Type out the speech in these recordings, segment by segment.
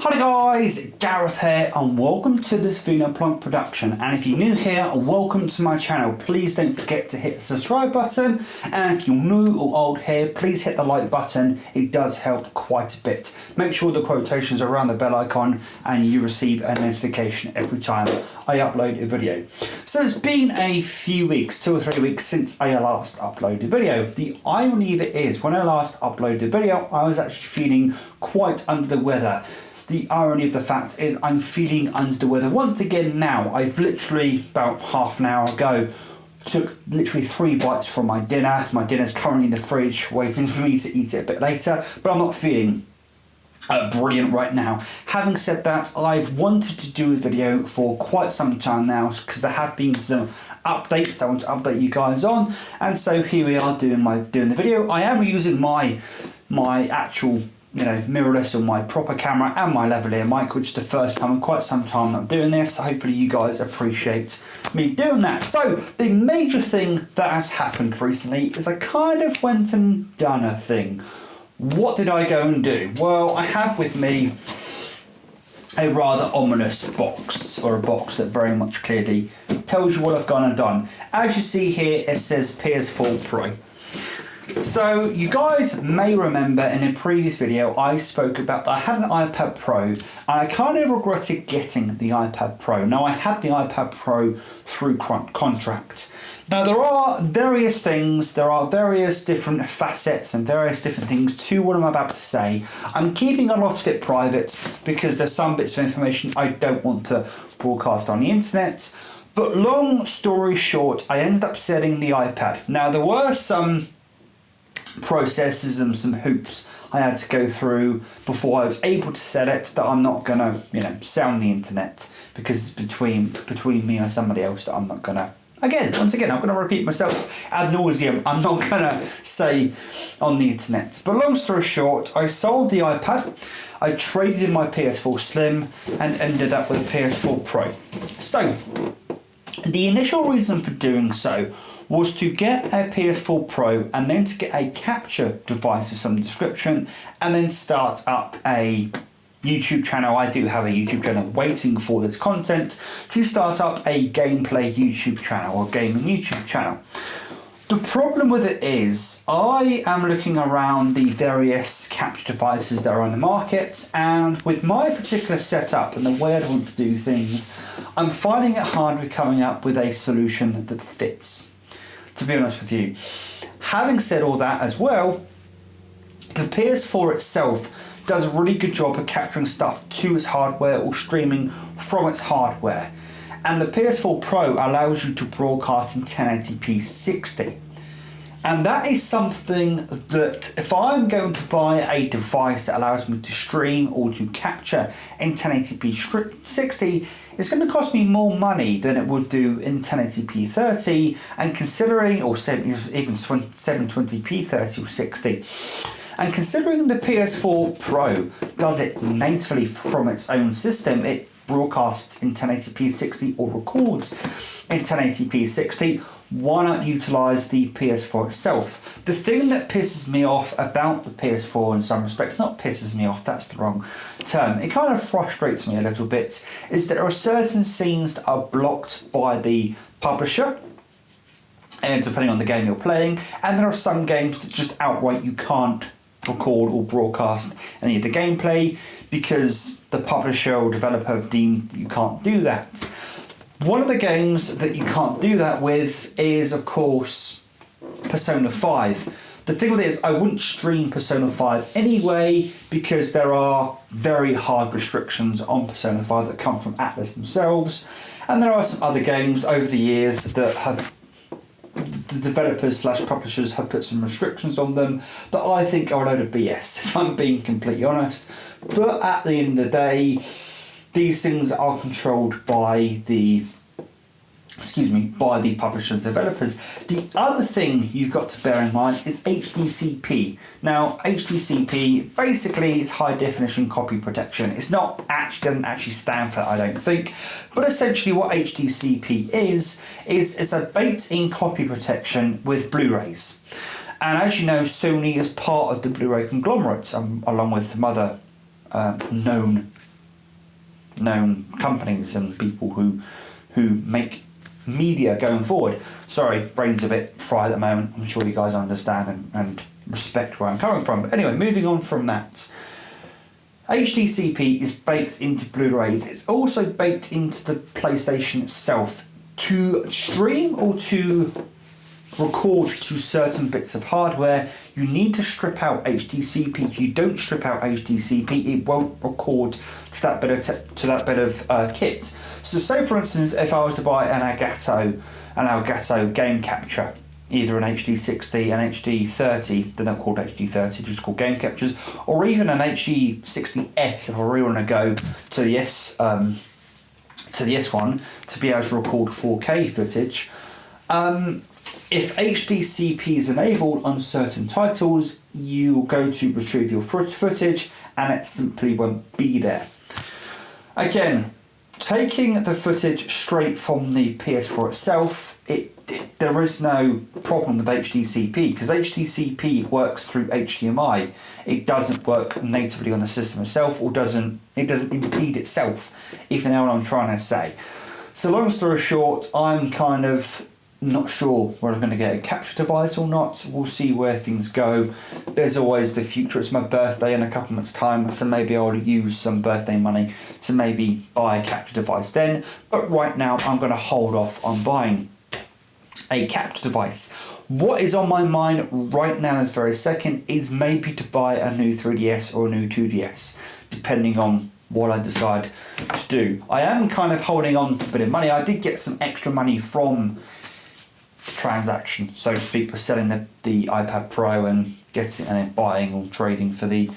Hi guys, Gareth here and welcome to this Vino Plonk production, and if you're new here, welcome to my channel. Please don't forget to hit the subscribe button, and if you're new or old here, please hit the like button. It does help quite a bit. Make sure the quotations are around the bell icon and you receive a notification every time I upload a video. So it's been a few weeks, 2 or 3 weeks since I last uploaded a video. The irony of it is, when I last uploaded a video, I was actually feeling quite under the weather. The irony of the fact is I'm feeling under the weather once again now. I've literally, about half an hour ago, took literally 3 bites from my dinner. My dinner's currently in the fridge waiting for me to eat it a bit later, but I'm not feeling brilliant right now. Having said that, I've wanted to do a video for quite some time now because there have been some updates that I want to update you guys on, and so here we are doing the video. I am using my actual mirrorless on my proper camera and my lavalier mic, which is the first time in quite some time that I'm doing this. So hopefully you guys appreciate me doing that. So the major thing that has happened recently is I kind of went and done a thing. What did I go and do? Well, I have with me a rather ominous box, or a box that very much clearly tells you what I've gone and done. As you see here, it says PS4 Pro. So you guys may remember in a previous video I spoke about that I had an iPad Pro and I kind of regretted getting the iPad Pro. Now I had the iPad Pro through contract. Now there are various things, there are various different facets and various different things to what I'm about to say. I'm keeping a lot of it private because there's some bits of information I don't want to broadcast on the internet. But long story short, I ended up selling the iPad. Now there were some processes and some hoops I had to go through before I was able to sell it that I'm not gonna sell on the internet, because it's between me and somebody else that I'm not gonna, once again I'm gonna repeat myself ad nauseum, I'm not gonna say on the internet. But long story short, I sold the iPad, I traded in my PS4 Slim and ended up with a PS4 Pro. So the initial reason for doing so was to get a PS4 Pro and then to get a capture device of some description and then start up a YouTube channel. I do have a YouTube channel waiting for this content to start up a gameplay YouTube channel or gaming YouTube channel. The problem with it is I am looking around the various capture devices that are on the market, and with my particular setup and the way I want to do things, I'm finding it hard with coming up with a solution that fits, to be honest with you. Having said all that as well, the PS4 itself does a really good job of capturing stuff to its hardware or streaming from its hardware. And the PS4 Pro allows you to broadcast in 1080p 60. And that is something that if I'm going to buy a device that allows me to stream or to capture in 1080p 60, it's going to cost me more money than it would do in 1080p 30, and considering, or even 720p 30 or 60. And considering the PS4 Pro does it natively from its own system, it broadcasts in 1080p 60 or records in 1080p 60, why not utilise the PS4 itself? The thing that pisses me off about the PS4 in some respects, not pisses me off, that's the wrong term, it kind of frustrates me a little bit, is that there are certain scenes that are blocked by the publisher, and depending on the game you're playing, and there are some games that just outright you can't record or broadcast any of the gameplay because the publisher or developer have deemed you can't do that. One of the games that you can't do that with is, of course, Persona 5. The thing with it is I wouldn't stream Persona 5 anyway because there are very hard restrictions on Persona 5 that come from Atlas themselves, and there are some other games over the years that have the developers / publishers have put some restrictions on them that I think are a load of BS, if I'm being completely honest. But at the end of the day, these things are controlled by the publishers and developers. The other thing you've got to bear in mind is HDCP. Now, HDCP basically is high definition copy protection. It's not doesn't actually stand for that, I don't think. But essentially what HDCP is it's a built-in copy protection with Blu-rays. And as you know, Sony is part of the Blu-ray conglomerate, along with some other known known companies and people who make media going forward. Sorry, brain's a bit fried at the moment. I'm sure you guys understand and respect where I'm coming from. But anyway, moving on from that. HDCP is baked into Blu-rays. It's also baked into the PlayStation itself. To stream or to record to certain bits of hardware, you need to strip out HDCP. If you don't strip out HDCP, it won't record to that bit of kit. So say for instance, if I was to buy an Elgato game capture, either an HD60, an HD30, they're not called HD30, just called game captures, or even an HD60S if I really want to go to the S1 to be able to record 4K footage. If HDCP is enabled on certain titles, you go to retrieve your footage and it simply won't be there. Again, taking the footage straight from the PS4 itself, there is no problem with HDCP because HDCP works through HDMI. It doesn't work natively on the system itself, or it doesn't impede itself, if you know what I'm trying to say. So long story short, I'm kind of not sure whether I'm going to get a capture device or not. We'll see where things go. There's always the future. It's my birthday in a couple of months' time, so maybe I'll use some birthday money to maybe buy a capture device then. But right now, I'm going to hold off on buying a capture device. What is on my mind right now, this very second, is maybe to buy a new 3DS or a new 2DS, depending on what I decide to do. I am kind of holding on to a bit of money. I did get some extra money from transaction, so to speak, for selling the iPad Pro and getting and then buying or trading for the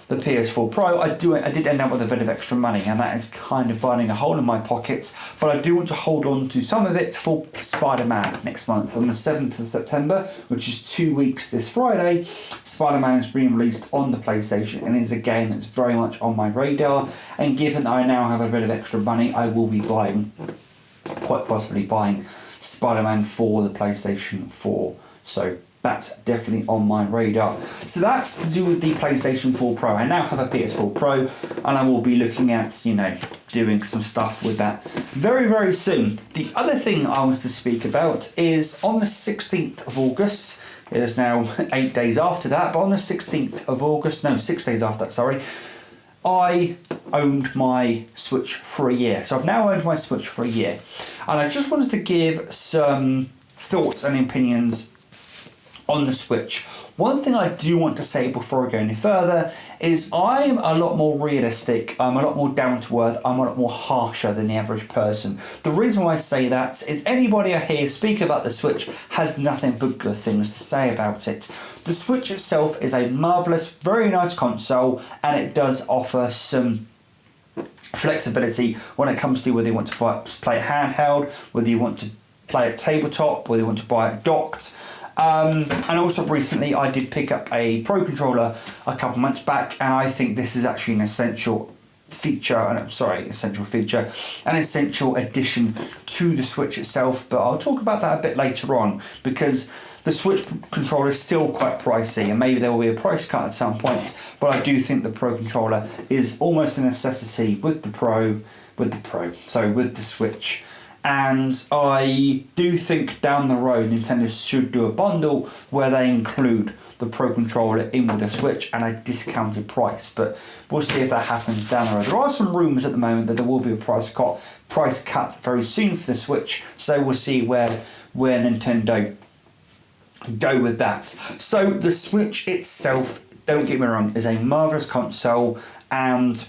PS4 Pro. I did end up with a bit of extra money, and that is kind of burning a hole in my pockets, but I do want to hold on to some of it for Spider-Man next month. On the 7th of September, which is 2 weeks this Friday, Spider-Man is being released on the PlayStation, and it is a game that's very much on my radar, and given that I now have a bit of extra money, I will be quite possibly buying Spider-Man for the PlayStation 4. So that's definitely on my radar. So that's to do with the PlayStation 4 Pro. I now have a PS4 Pro, and I will be looking at, doing some stuff with that very, very soon. The other thing I want to speak about is on the 16th of August, it is now 8 days after that, but on the 16th of August, no, 6 days after that, sorry, I owned my Switch for a year. So I've now owned my Switch for a year. And I just wanted to give some thoughts and opinions on the Switch. One thing I do want to say before I go any further is I'm a lot more realistic, I'm a lot more down to earth, I'm a lot more harsher than the average person. The reason why I say that is anybody I hear speak about the Switch has nothing but good things to say about it. The Switch itself is a marvellous, very nice console, and it does offer some flexibility when it comes to whether you want to play it handheld, whether you want to play it tabletop, whether you want to buy it docked. And also recently I did pick up a Pro Controller a couple months back, and I think this is actually an essential an essential addition to the Switch itself, but I'll talk about that a bit later on, because the Switch controller is still quite pricey, and maybe there will be a price cut at some point, but I do think the Pro Controller is almost a necessity with the Switch. And I do think down the road Nintendo should do a bundle where they include the Pro Controller in with the Switch and a discounted price, but we'll see if that happens down the road. There are some rumours at the moment that there will be a price cut very soon for the Switch, so we'll see where Nintendo go with that. So the Switch itself, don't get me wrong, is a marvellous console, and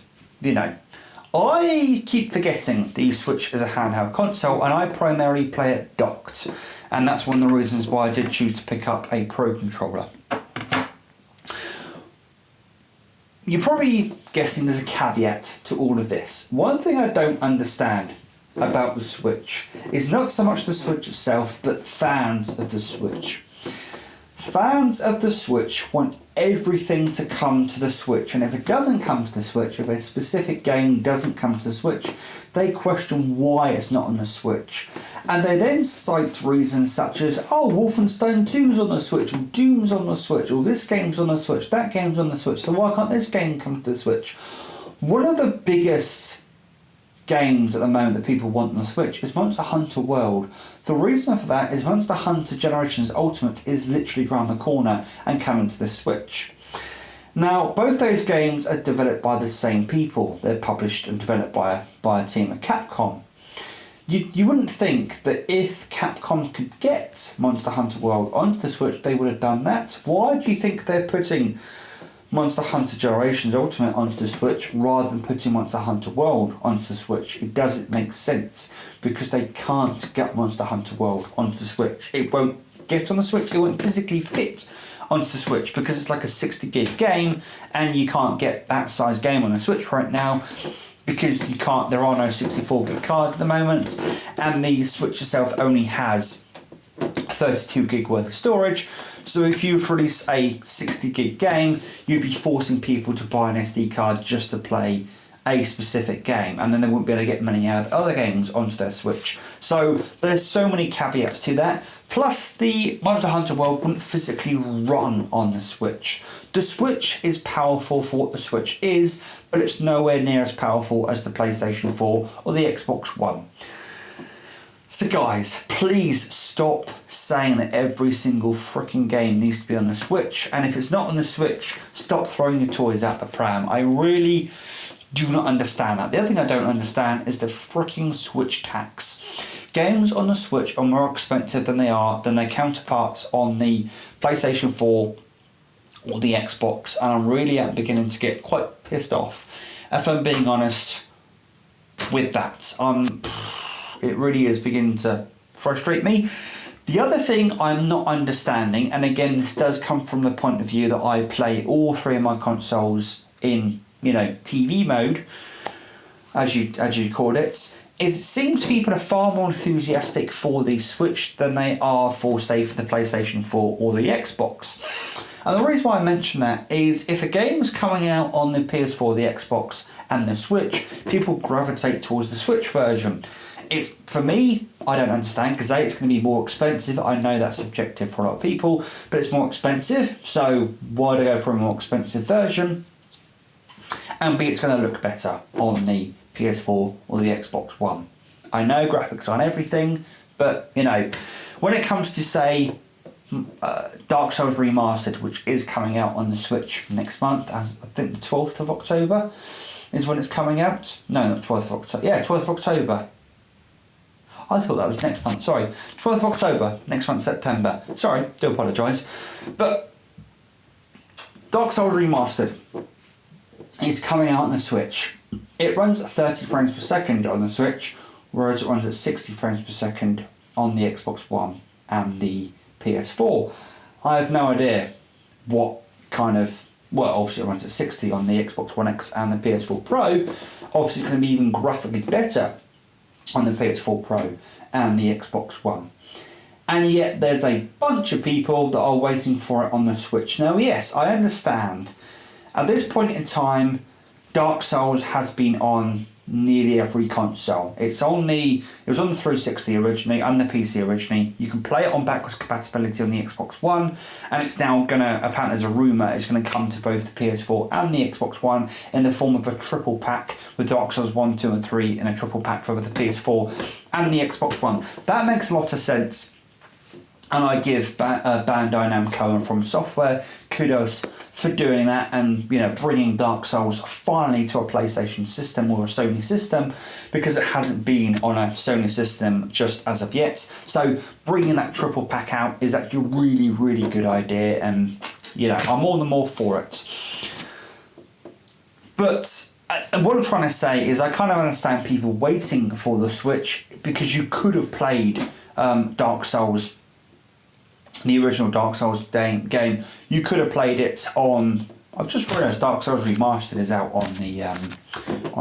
I keep forgetting the Switch is a handheld console, and I primarily play it docked, and that's one of the reasons why I did choose to pick up a Pro Controller. You're probably guessing there's a caveat to all of this. One thing I don't understand about the Switch is not so much the Switch itself, but fans of the Switch. Fans of the Switch want everything to come to the Switch, and if it doesn't come to the Switch, if a specific game doesn't come to the Switch, they question why it's not on the Switch. And they then cite reasons such as, Wolfenstein 2's on the Switch, or Doom's on the Switch, or this game's on the Switch, that game's on the Switch, so why can't this game come to the Switch? One of the biggest games at the moment that people want on the Switch is Monster Hunter World. The reason for that is Monster Hunter Generations Ultimate is literally around the corner and coming to the Switch. Now, both those games are developed by the same people. They're published and developed by a team at Capcom. You wouldn't think that if Capcom could get Monster Hunter World onto the Switch, they would have done that. Why do you think they're putting Monster Hunter Generations Ultimate onto the Switch rather than putting Monster Hunter World onto the Switch? It doesn't make sense, because they can't get Monster Hunter World onto the Switch. It won't get on the Switch, it won't physically fit onto the Switch, because it's like a 60 gig game and you can't get that size game on the Switch right now, because you can't. There are no 64 gig cards at the moment, and the Switch itself only has 32 gig worth of storage. So if you release a 60 gig game, you'd be forcing people to buy an SD card just to play a specific game, and then they wouldn't be able to get many other games onto their Switch. So there's so many caveats to that. Plus, the Monster Hunter World wouldn't physically run on the Switch. The Switch is powerful for what the Switch is, but it's nowhere near as powerful as the PlayStation 4 or the Xbox One. So guys, please stop saying that every single freaking game needs to be on the Switch. And if it's not on the Switch, stop throwing your toys out the pram. I really do not understand that. The other thing I don't understand is the freaking Switch tax. Games on the Switch are more expensive than their counterparts on the PlayStation 4 or the Xbox, and I'm really beginning to get quite pissed off, if I'm being honest, with that. It really is beginning to frustrate me. The other thing I'm not understanding, and again this does come from the point of view that I play all three of my consoles in, TV mode, as you call it, is it seems people are far more enthusiastic for the Switch than they are for, say, for the PlayStation 4 or the Xbox. And the reason why I mention that is if a game is coming out on the PS4, the Xbox and the Switch, people gravitate towards the Switch version. It's, for me, I don't understand, because A, it's going to be more expensive. I know that's subjective for a lot of people, but it's more expensive, so why do I go for a more expensive version? And B, it's going to look better on the PS4 or the Xbox One. I know graphics aren't everything, but, when it comes to, say, Dark Souls Remastered, which is coming out on the Switch next month, as I think the 12th of October is when it's coming out. No, not 12th of October. Yeah, 12th of October. I thought that was next month, sorry. 12th of October, next month, September. Sorry, do apologise. But Dark Souls Remastered is coming out on the Switch. It runs at 30 frames per second on the Switch, whereas it runs at 60 frames per second on the Xbox One and the PS4. I have no idea what kind of... Well, obviously it runs at 60 on the Xbox One X and the PS4 Pro. Obviously it's going to be even graphically better on the PS4 Pro and the Xbox One. And yet there's a bunch of people that are waiting for it on the Switch. Now, yes, I understand. At this point in time, Dark Souls has been on nearly every console. It was on the 360 originally and the PC originally. You can play it on backwards compatibility on the Xbox One, and it's now gonna, apparently there's a rumour, it's gonna come to both the PS4 and the Xbox One in the form of a triple pack with Dark Souls 1, 2 and 3 in a triple pack for both the PS4 and the Xbox One. That makes a lot of sense. And I give Bandai Namco and From Software kudos for doing that, and bringing Dark Souls finally to a PlayStation system or a Sony system, because it hasn't been on a Sony system just as of yet. So bringing that triple pack out is actually a really, really good idea, and I'm more than more for it. But what I'm trying to say is I kind of understand people waiting for the Switch, because you could have played Dark Souls, the original Dark Souls game. You could have played it on... I've just realised Dark Souls Remastered is out on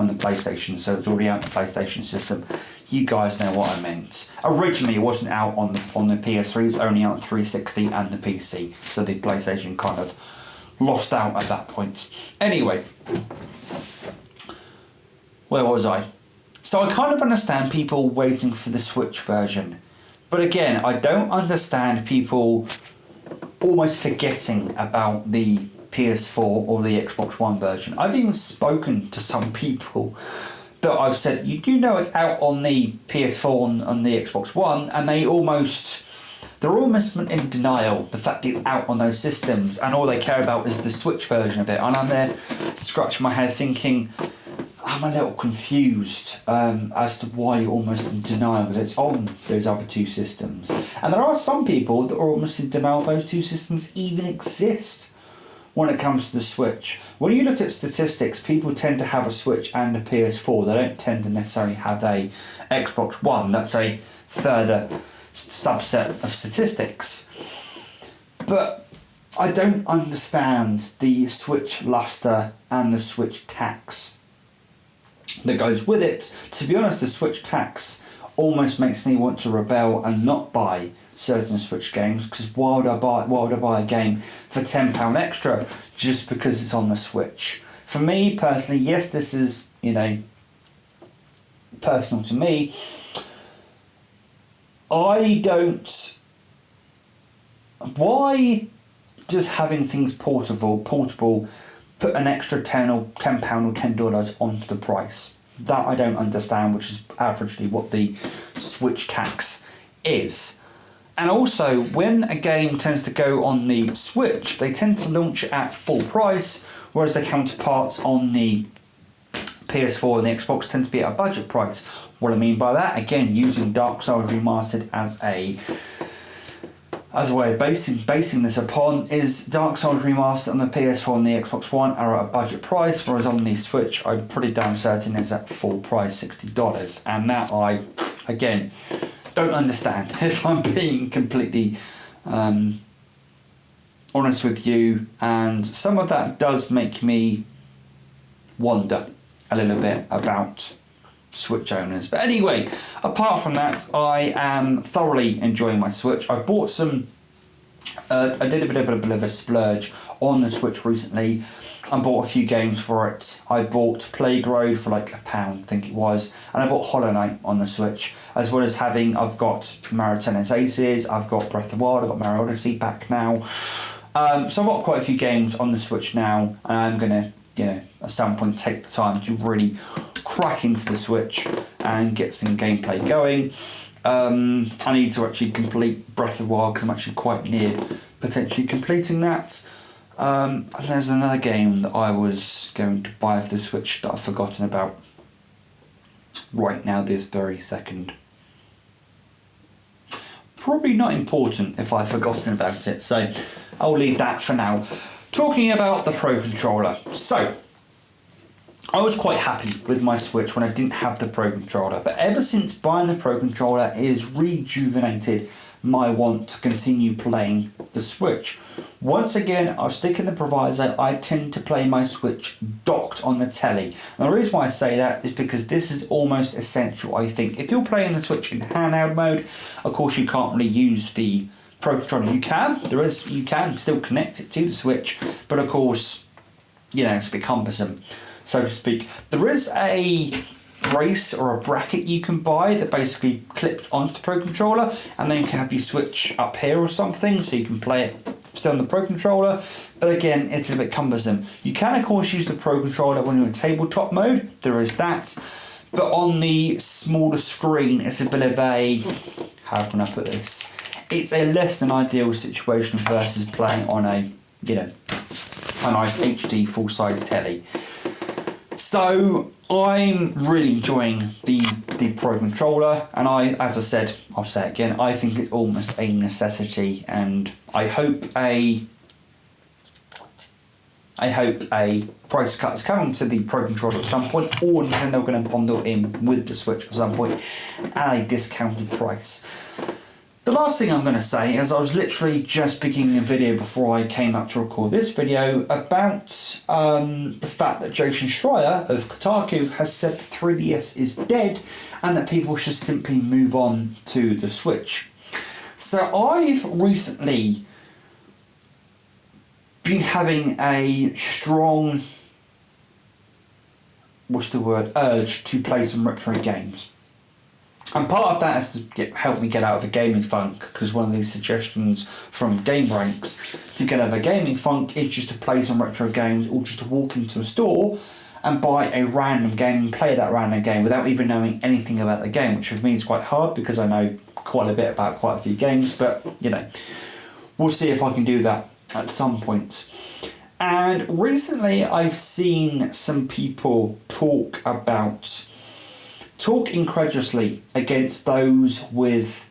the PlayStation, so it's already out on the PlayStation system. You guys know what I meant. Originally it wasn't out on the PS3, it was only out on 360 and the PC, so the PlayStation kind of lost out at that point. Anyway, where was I? So I kind of understand people waiting for the Switch version. But again, I don't understand people almost forgetting about the PS4 or the Xbox One version. I've even spoken to some people that I've said, you do know it's out on the PS4 and on the Xbox One, and they're almost in denial, the fact that it's out on those systems, and all they care about is the Switch version of it. And I'm there scratching my head thinking, I'm a little confused as to why you're almost in denial that it's on those other two systems. And there are some people that are almost in denial those two systems even exist when it comes to the Switch. When you look at statistics, people tend to have a Switch and a PS4. They don't tend to necessarily have a Xbox One. That's a further subset of statistics. But I don't understand the Switch luster and the Switch tax that goes with it. To be honest, the Switch tax almost makes me want to rebel and not buy certain Switch games, because why would I buy a game for £10 extra just because it's on the Switch? For me personally, yes, this is, personal to me. Why does having things portable put an extra £10 or $10 onto the price? That I don't understand, which is averagely what the Switch tax is. And also, when a game tends to go on the Switch, they tend to launch it at full price, whereas their counterparts on the PS4 and the Xbox tend to be at a budget price. What I mean by that, again, using Dark Souls Remastered as a way of basing this upon, is Dark Souls Remastered on the PS4 and the Xbox One are at a budget price, whereas on the Switch, I'm pretty damn certain is at full price, $60. And that I, again, don't understand, if I'm being completely honest with you. And some of that does make me wonder a little bit about Switch owners. But anyway, apart from that, I am thoroughly enjoying my Switch. I've bought some I did a bit of a splurge on the Switch recently. I bought a few games for it. I bought Plague Road for like £1, I think it was, and I bought Hollow Knight on the Switch, as well as I've got Mario Tennis Aces, I've got Breath of the Wild, I've got Mario Odyssey back now. So I've got quite a few games on the Switch now, and I'm gonna, at some point take the time to really crack into the Switch and get some gameplay going. I need to actually complete Breath of the Wild, because I'm actually quite near potentially completing that. And there's another game that I was going to buy for the Switch that I've forgotten about right now this very second. Probably not important if I've forgotten about it, so I'll leave that for now. Talking about the Pro Controller. So, I was quite happy with my Switch when I didn't have the Pro Controller, but ever since buying the Pro Controller, it has rejuvenated my want to continue playing the Switch. Once again, I'll stick in the proviso, I tend to play my Switch docked on the telly. And the reason why I say that is because this is almost essential, I think. If you're playing the Switch in handheld mode, of course you can't really use the Pro Controller. You can still connect it to the Switch, but of course, it's a bit cumbersome, so to speak. There is a brace or a bracket you can buy that basically clips onto the Pro Controller, and then you can have your Switch up here or something, so you can play it still on the Pro Controller. But again, it's a bit cumbersome. You can of course use the Pro Controller when you're in tabletop mode, there is that. But on the smaller screen, it's a bit of a, how can I put this? It's a less than ideal situation versus playing on a, a nice HD full-size telly. So I'm really enjoying the Pro Controller, and I'll say it again, I think it's almost a necessity, and I hope a price cut is coming to the Pro Controller at some point, or Nintendo are going to bundle in with the Switch at some point at a discounted price. The last thing I'm going to say is I was literally just beginning a video before I came up to record this video about the fact that Jason Schreyer of Kotaku has said 3DS is dead and that people should simply move on to the Switch. So I've recently been having a strong, urge to play some retro games. And part of that is to help me get out of a gaming funk, because one of these suggestions from Game Ranks to get out of a gaming funk is just to play some retro games, or just to walk into a store and buy a random game and play that random game without even knowing anything about the game, which for me is quite hard because I know quite a bit about quite a few games, but you know, we'll see if I can do that at some point. And recently I've seen some people talk incredulously against those with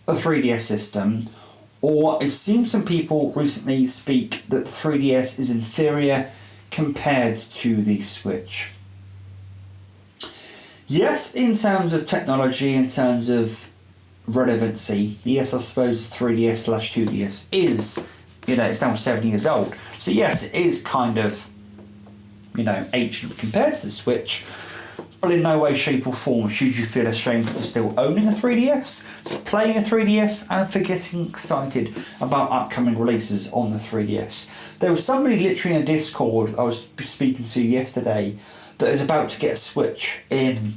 a 3DS system, or I've seen some people recently speak that the 3DS is inferior compared to the Switch. Yes, in terms of technology, in terms of relevancy, yes, I suppose the 3DS/2DS is, it's now 7 years old. So yes, it is kind of, ancient compared to the Switch. But in no way, shape or form should you feel ashamed for still owning a 3DS, for playing a 3DS, and for getting excited about upcoming releases on the 3DS. There was somebody literally in a Discord I was speaking to yesterday that is about to get a Switch in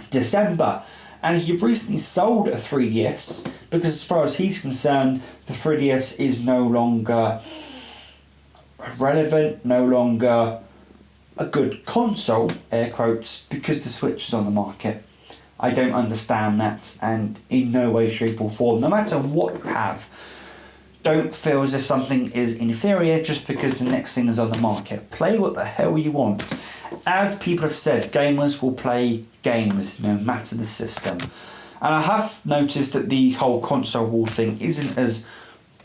December, and he recently sold a 3DS because as far as he's concerned, the 3DS is no longer relevant, no longer a good console, air quotes, because the Switch is on the market. I don't understand that, and in no way, shape or form, no matter what you have, don't feel as if something is inferior just because the next thing is on the market. Play what the hell you want. As people have said, gamers will play games no matter the system. And I have noticed that the whole console war thing isn't as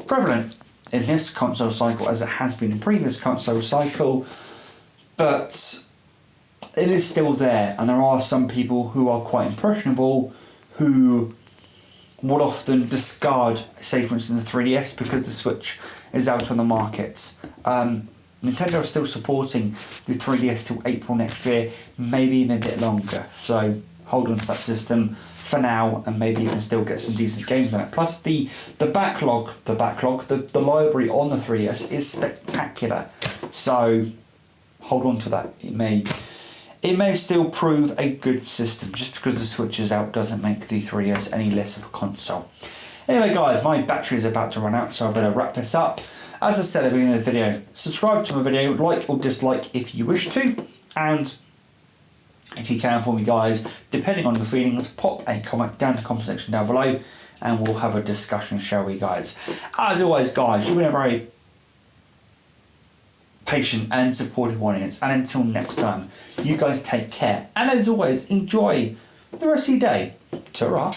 prevalent in this console cycle as it has been in previous console cycle, but it is still there, and there are some people who are quite impressionable who would often discard, say for instance, the 3DS because the Switch is out on the market. Nintendo is still supporting the 3DS till April next year, maybe even a bit longer. So hold on to that system for now, and maybe you can still get some decent games on it. Plus the library on the 3DS is spectacular. So hold on to that. It may still prove a good system. Just because the Switch is out doesn't make the 3DS any less of a console. Anyway guys, my battery is about to run out, so I better wrap this up. As I said at the beginning of the video, subscribe to my video, like or dislike if you wish to, and if you can for me guys, depending on your feelings, pop a comment down in the comment section down below and we'll have a discussion, shall we guys. As always guys, you've been a very patient and supportive audience, and until next time, you guys take care, and as always, enjoy the rest of your day. Ta-ra.